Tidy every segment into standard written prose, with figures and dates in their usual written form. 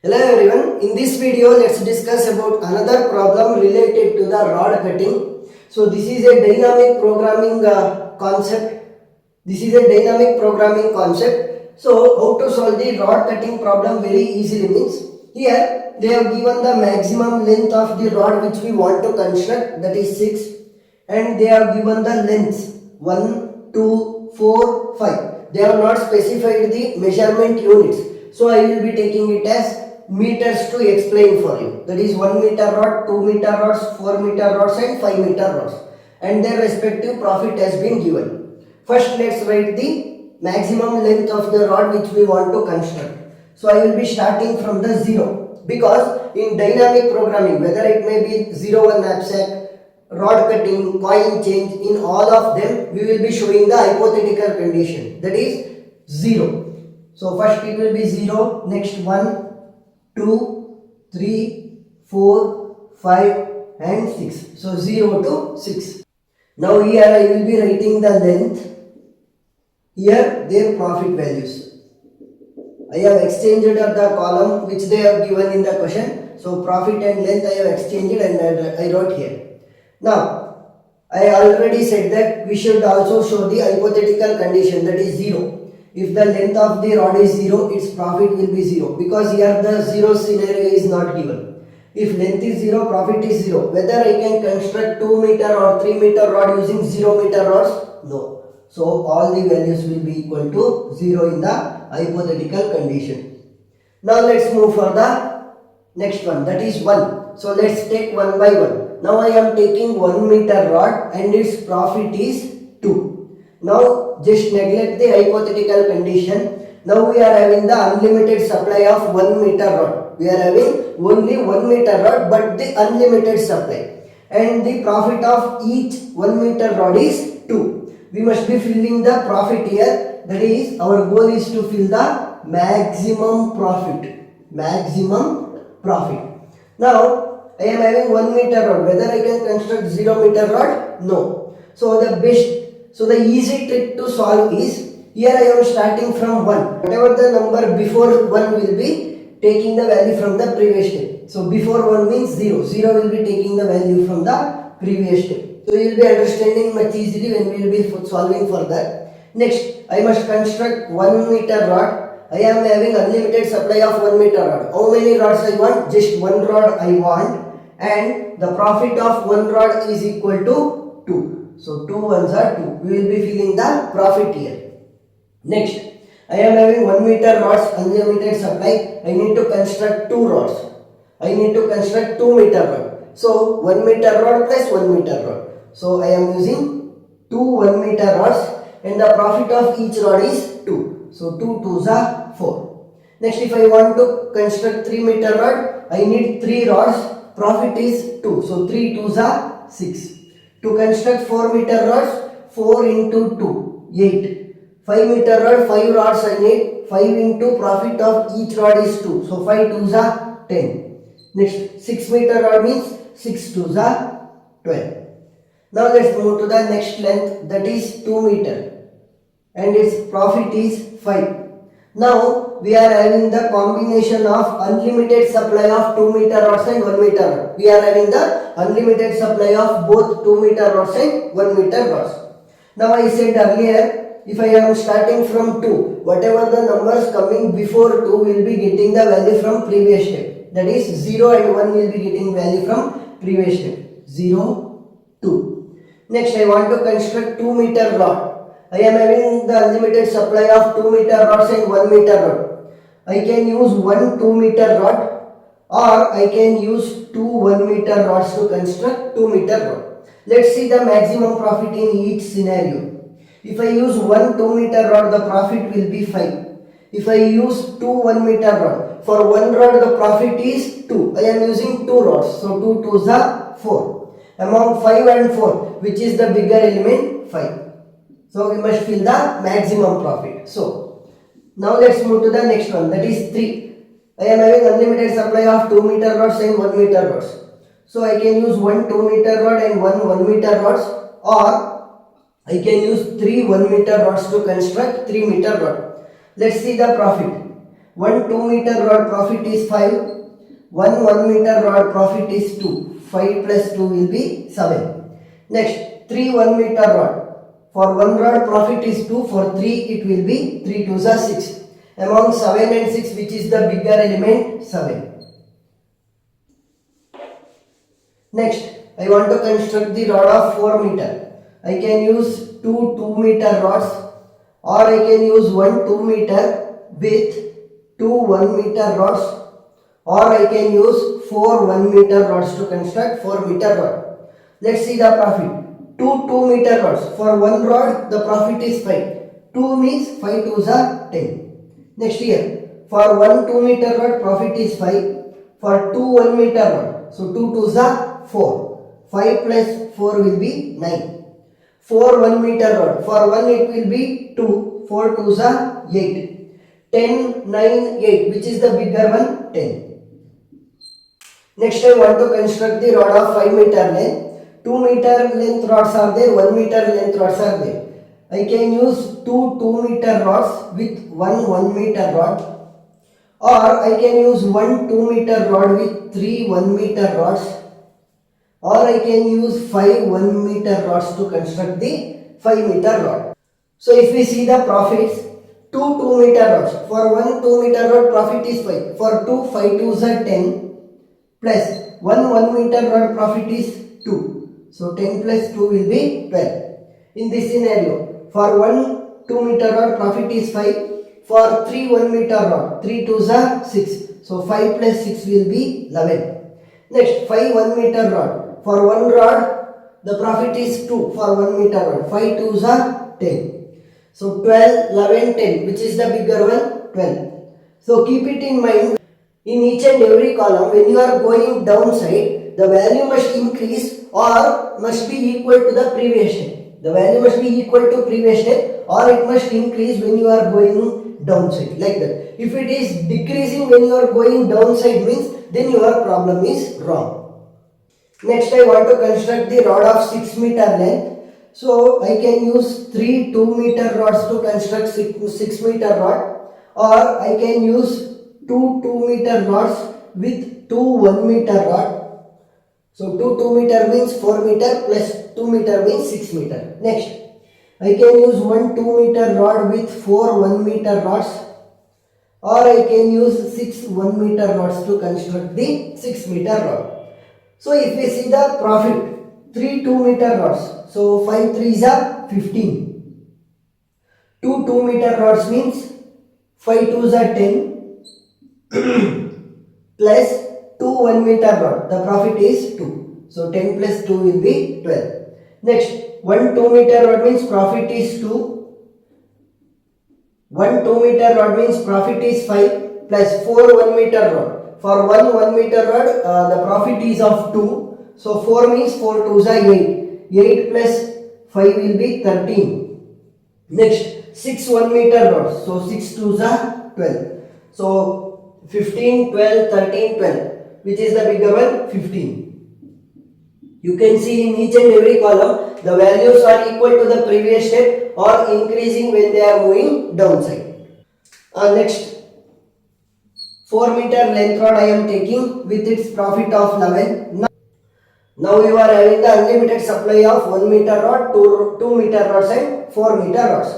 Hello everyone, in this video let's discuss about another problem related to the rod cutting. So this is a dynamic programming concept. This is a dynamic programming concept. So how to solve the rod cutting problem very easily means, here they have given the maximum length of the rod which we want to construct, that is 6, and they have given the lengths 1, 2, 4, 5. They have not specified the measurement units. So I will be taking it as meters to explain for you. That is 1 meter rod, 2 meter rods, 4 meter rods and 5 meter rods, and their respective profit has been given. First let's write the maximum length of the rod which we want to construct. So I will be starting from the 0, because in dynamic programming, whether it may be 0-1 knapsack, rod cutting, coin change, in all of them we will be showing the hypothetical condition, that is 0. So first it will be 0, next 1, 2, 3, 4, 5 and 6. So 0 to 6. Now here I will be writing the length, here their profit values. I have exchanged the column which they have given in the question. So profit and length I have exchanged and I wrote here. Now I already said that we should also show the hypothetical condition, that is 0. If the length of the rod is 0, its profit will be 0, because here the 0 scenario is not given. If length is 0, profit is 0. Whether I can construct 2 meter or 3 meter rod using 0 meter rods? No. So all the values will be equal to 0 in the hypothetical condition. Now let's move for the next one, that is 1. So let's take 1 by 1. Now I am taking 1 meter rod and its profit is 2. Now just neglect the hypothetical condition. Now we are having the unlimited supply of 1 meter rod. We are having only 1 meter rod but the unlimited supply. And the profit of each 1 meter rod is 2. We must be filling the profit here. That is, our goal is to fill the maximum profit. Maximum profit. Now I am having 1 meter rod. Whether I can construct 0 meter rod? No. So the easy trick to solve is, here I am starting from 1. Whatever the number before 1 will be taking the value from the previous step. So before 1 means 0. 0 will be taking the value from the previous step. So you will be understanding much easily when we will be solving for that. Next, I must construct 1 meter rod. I am having unlimited supply of 1 meter rod. How many rods I want? Just 1 rod I want. And the profit of 1 rod is equal to 2. So 2 ones are 2. We will be filling the profit here. Next, I am having 1 meter rods, unlimited supply. I need to construct 2 rods. I need to construct 2 meter rod. So 1 meter rod plus 1 meter rod. So I am using 2 1 meter rods and the profit of each rod is 2. So 2 2s are 4. Next, if I want to construct 3 meter rod, I need 3 rods. Profit is 2. So 3 2s are 6. To construct 4 meter rods, 4 into 2, 8. 5 meter rod, 5 rods I need. 5 into profit of each rod is 2. So 5 2s are 10. Next, 6 meter rod means 6 2s are 12. Now let's move to the next length, that is 2 meter. And its profit is 5. Now we are having the combination of unlimited supply of 2 meter rods and 1 meter rod. We are having the unlimited supply of both 2 meter rods and 1 meter rods. Now I said earlier, if I am starting from 2, whatever the numbers coming before 2 will be getting the value from previous step. That is 0 and 1 will be getting value from previous step. 0, 2. Next I want to construct 2 meter rod. I am having the unlimited supply of 2 meter rods and 1 meter rod. I can use 1 2 meter rod, or I can use 2 1 meter rods to construct 2 meter rod. Let's see the maximum profit in each scenario. If I use 1 2 meter rod, the profit will be 5. If I use 2 1 meter rod, for 1 rod the profit is 2. I am using 2 rods, so 2 2s are 4. Among 5 and 4, which is the bigger element? 5. So we must fill the maximum profit. So now let's move to the next one, that is 3. I am having unlimited supply of 2 meter rods and 1 meter rods. So I can use 1 2 meter rod and 1 meter rods, or I can use 3 1 meter rods to construct 3 meter rod. Let's see the profit. 1 2-meter rod profit is 5. 1 1-meter rod profit is 2. 5 plus 2 will be 7. Next, 3 1-meter rod. For 1 rod profit is 2. For 3 it will be 3 2s are 6. Among 7 and 6, which is the bigger element? 7. Next, I want to construct the rod of 4 meter. I can use 2 2-meter rods, or I can use 1 2-meter with 2 1-meter rods, or I can use 4 1-meter rods to construct 4-meter rod. Let's see the profit. 2 2-meter rods. For 1 rod, the profit is 5. 2 means 5 2s are 10. Next here, for 1 2-meter rod, profit is 5. For 2 1-meter rod, so 2 2s are 4. 5 plus 4 will be 9. 4 1-meter rod. For 1 it will be 2. 4 2s are 8. 10 9 8. Which is the bigger one? 10. Next I want to construct the rod of 5 meter length. 2 meter length rods are there. 1 meter length rods are there. I can use 2 2-meter rods with 1 1-meter rod, or I can use 1 2-meter rod with 3 1-meter rods, or I can use 5 1-meter rods to construct the 5-meter rod. So if we see the profits, 2 2-meter rods. For 1 2-meter rod, profit is 5. For 2 5 2s are 10, plus 1 1-meter rod profit is 2. So 10 plus 2 will be 12. In this scenario, for 1 2-meter rod, profit is 5. For 3 1-meter rod, 3 2s are 6. So 5 plus 6 will be 11. Next, 5 1-meter rod. For 1 rod, the profit is 2 for 1-meter rod. 5 2s are 10. So 12, 11, 10. Which is the bigger one? 12. So keep it in mind. In each and every column, when you are going downside, the value must increase or must be equal to the previous step. The value must be equal to previous step, or it must increase when you are going downside, like that. If it is decreasing when you are going downside, means then your problem is wrong. Next I want to construct the rod of 6 meter length. So I can use 3 2-meter rods to construct 6 meter rod, or I can use 2 2-meter rods with 2 1-meter rod. So 2 2-meter means 4 meter plus 2 meter means 6 meter. Next, I can use 1 2-meter rod with 4 1-meter rods, or I can use 6 1-meter rods to construct the 6-meter rod. So if we see the profit, 3 2-meter rods. So 5 3s are 15. 2 2-meter rods means 5 2s are 10 plus 2 1-meter rod. The profit is 2. So 10 plus 2 will be 12. Next, 1 2-meter rod means profit is 2. 1 2-meter rod means profit is 5 plus 4 1-meter rod. For 1 1-meter rod, the profit is of 2. So 4 means 4 2s are 8. 8 plus 5 will be 13. Next, 6 1-meter rods. So 6 2s are 12. So 15, 12, 13, 12. Which is the bigger one? 15. You can see in each and every column, the values are equal to the previous step or increasing when they are moving downside. Next, 4 meter length rod I am taking with its profit of 11. Now you are having the unlimited supply of 1 meter rod, 2 meter rods and 4 meter rods.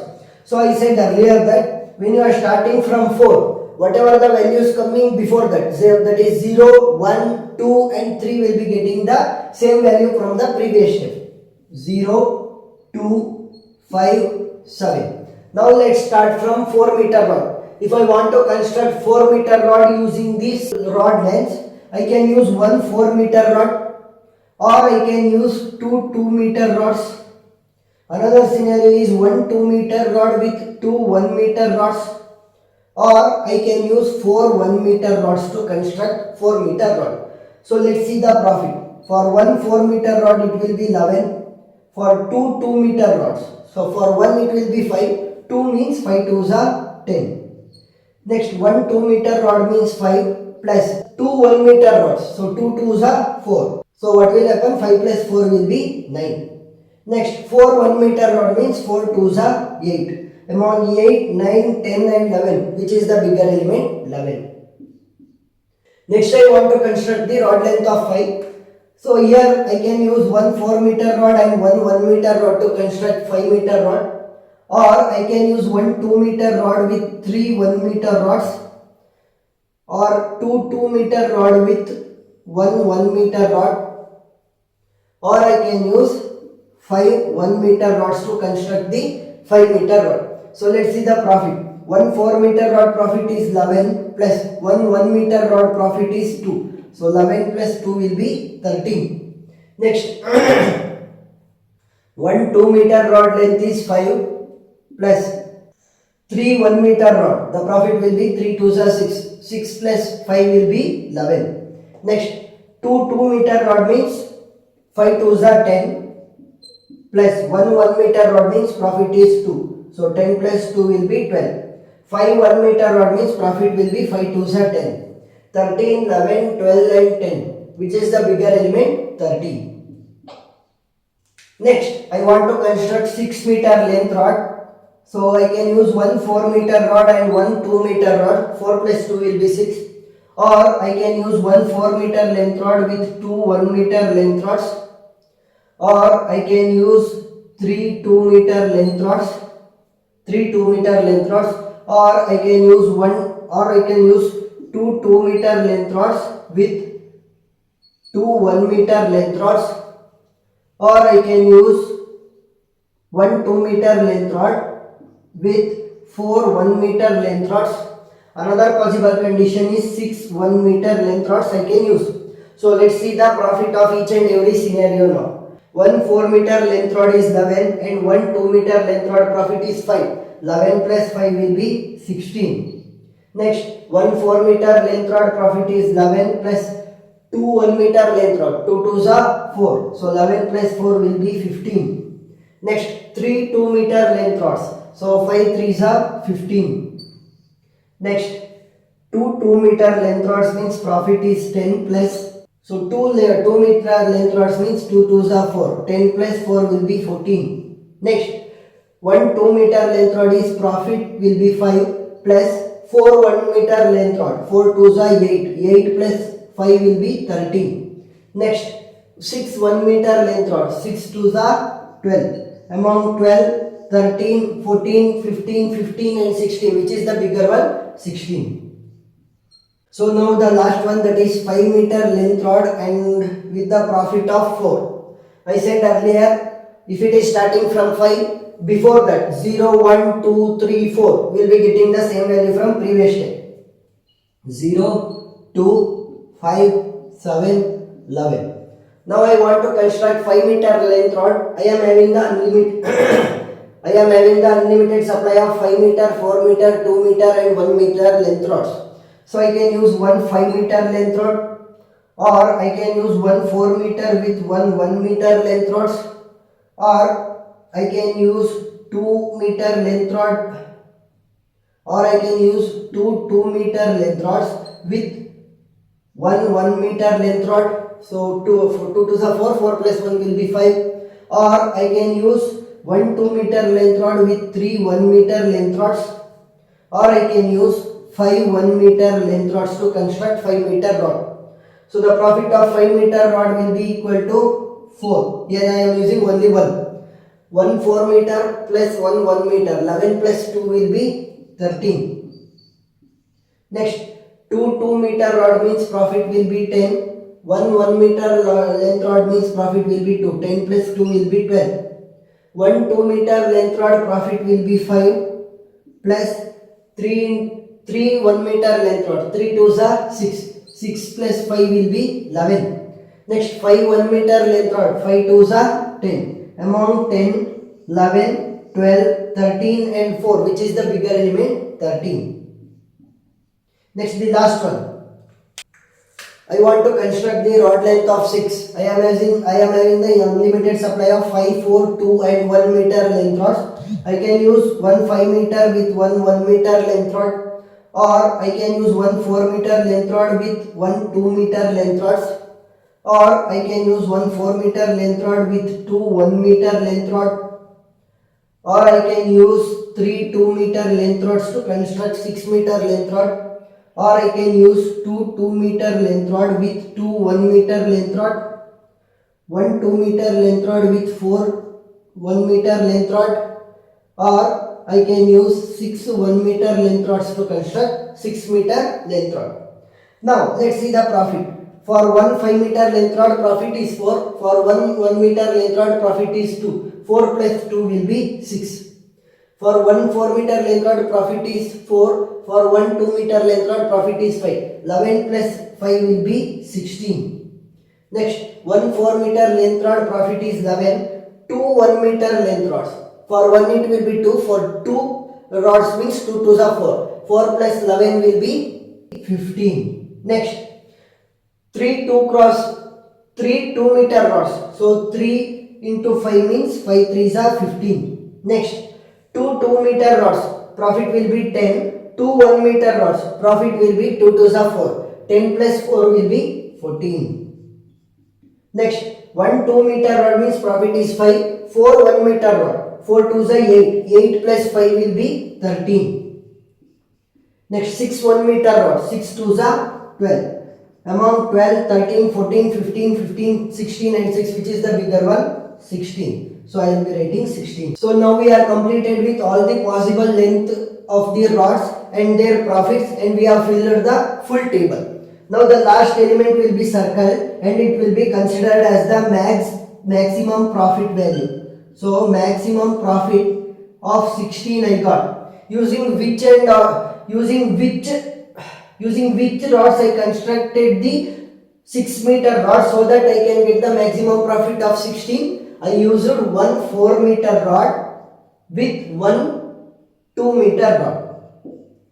So I said earlier that when you are starting from 4, whatever the values coming before that, that is 0, 1, 2 and 3 will be getting the same value from the previous step. 0, 2, 5, 7. Now let's start from 4 meter rod. If I want to construct 4 meter rod using this rod length, I can use 1 4-meter rod, or I can use 2 2-meter rods. Another scenario is 1 2-meter rod with 2 1-meter rods, or I can use 4 1-meter rods to construct 4-meter rod. So let's see the profit. For 1 4-meter rod it will be 11. For 2 2-meter rods, so for 1 it will be 5. 2 means 5 2s are 10. Next, 1 2-meter rod means 5 plus 2 1-meter rods. So 2 2s are 4. So what will happen? 5 plus 4 will be 9. Next, 4 1-meter rod means 4 2s are 8. among 8, 9, 10 and 11. Which is the bigger element? 11. Next I want to construct the rod length of 5. So here I can use one 4 meter rod and one 1 meter rod to construct 5 meter rod, or I can use one 2 meter rod with 3 1 meter rods, or two 2 meter rod with one 1 meter rod, or I can use 5 1 meter rods to construct the 5 meter rod. So let's see the profit. One 4 meter rod profit is 11 plus one 1 meter rod profit is 2. So 11 plus 2 will be 13. Next, one 2 meter rod length is 5 plus 3 1 meter rod. The profit will be 3 2s are 6. 6 plus 5 will be 11. Next, 2 2 meter rod means 5 2s are 10 plus 1 1 meter rod means profit is 2. So 10 plus 2 will be 12. 5 1 meter rod means profit will be 5 2s are 10. 13, 11, 12 and 10. Which is the bigger element? 13. Next, I want to construct 6 meter length rod. So I can use one 4 meter rod and one 2 meter rod. 4 plus 2 will be 6. Or I can use one 4 meter length rod with two 1 meter length rods. Or I can use 3 2 meter length rods. 3 2 meter length rods. Or I can use two 2 meter length rods with two 1 meter length rods, or I can use one 2 meter length rod with four 1 meter length rods. Another possible condition is 6 1 meter length rods I can use. So let's see the profit of each and every scenario now. One 4 meter length rod is 11 and one 2 meter length rod profit is 5. 11 plus 5 will be 16. Next, one 4 meter length rod profit is 11 plus two 1 meter length rod. 2 2s are 4. So 11 plus 4 will be 15. Next, 3 2 meter length rods. So 5 3s are 15. Next, two 2 meter length rods means profit is 10 plus. So 2 meter length rods means 2 2s are 4. 10 plus 4 will be 14. Next, one 2 meter length rod is profit will be 5 plus 4 1 meter length rod. 4 2s are 8. 8 plus 5 will be 13. Next, 6 1 meter length rod. 6 2s are 12. Among 12, 13, 14, 15, 15 and 16. Which is the bigger one? 16. So now the last one, that is 5 meter length rod and with the profit of 4. I said earlier, if it is starting from 5, before that 0, 1, 2, 3, 4 will be getting the same value from previous step. 0, 2, 5, 7, 11. Now I want to construct 5 meter length rod. I am having the unlimited supply of 5 meter, 4 meter, 2 meter and 1 meter length rods. So I can use one 5 meter length rod, or I can use one 4 meter with one 1 meter length rods, or I can use 2 meter length rod, or I can use two 2 meter length rods with one 1 meter length rod. So 2 to the 4, 4 plus 1 will be 5, or I can use one 2 meter length rod with three 1 meter length rods, or I can use 5 1 meter length rods to construct 5 meter rod. So the profit of 5 meter rod will be equal to 4. Here I am using only one. 1 4 meter plus 1 1 meter. 11 plus 2 will be 13. Next, 2 2 meter rod means profit will be 10. 1 1 meter length rod means profit will be 2. 10 plus 2 will be 12. 1 2 meter length rod profit will be 5 plus 3 1 meter length rod. 3 2s are 6. 6 plus 5 will be 11. Next, 5 1 meter length rod. 5 2s are 10. Among 10, 11, 12, 13 and 4. Which is the bigger element? 13. Next, the last one. I want to construct the rod length of 6. I am having the unlimited supply of 5, 4, 2 and 1 meter length rods. I can use one 5 meter with one 1 meter length rod, or I can use one 4 meter length rod with one 2 meter length rods, or I can use one 4 meter length rod with two 1 meter length rod, or I can use 3 2-meter length rods to construct 6-meter length rod, or I can use two 2-meter length rod with two 1-meter length rod, one 2-meter length rod with four 1-meter length rod, or I can use six 1-meter length rods to construct 6-meter length rod. Now let's see the profit. For one 5-meter length rod, profit is 4. For one 1-meter length rod, profit is 2. 4 plus 2 will be 6. For one 4-meter length rod, profit is 4. For one 2-meter length rod, profit is 5. 11 plus 5 will be 16. Next, one 4-meter length rod, profit is 11. Two 1-meter length rods. For one it will be 2. For two rods means 2 2s are 4. 4 plus 11 will be 15. Next, 3 2-meter rods. So 3 into 5 means 5 3s are 15. Next, two 2-meter rods. Profit will be 10. Two 1-meter rods. Profit will be 2 2s are 4. 10 plus 4 will be 14. Next, one 2-meter rod means profit is 5. Four 1-meter rod. 4 2s are 8. 8 plus 5 will be 13. Next, 6 1-meter rods. 6 2s are 12. Among 12, 13, 14, 15, 15, 16 and 6, which is the bigger one? 16. So I will be writing 16. So now we are completed with all the possible length of the rods and their profits, and we have filled the full table. Now the last element will be circled and it will be considered as the maximum profit value. So maximum profit of 16 I got. Using which rods I constructed the 6-meter rod so that I can get the maximum profit of 16. I used one 4-meter rod with one 2-meter rod.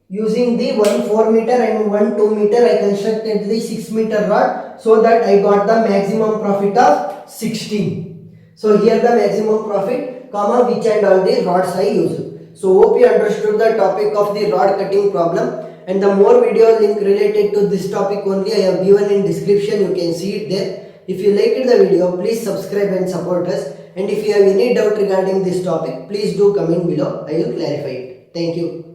Using the one 4-meter and one 2-meter, I constructed the 6-meter rod so that I got the maximum profit of 16. So here the maximum profit, which and all the rods I used. So hope you understood the topic of the rod cutting problem. And the more video link related to this topic only I have given in description, you can see it there. If you liked the video, please subscribe and support us. And if you have any doubt regarding this topic, please do comment below. I will clarify it. Thank you.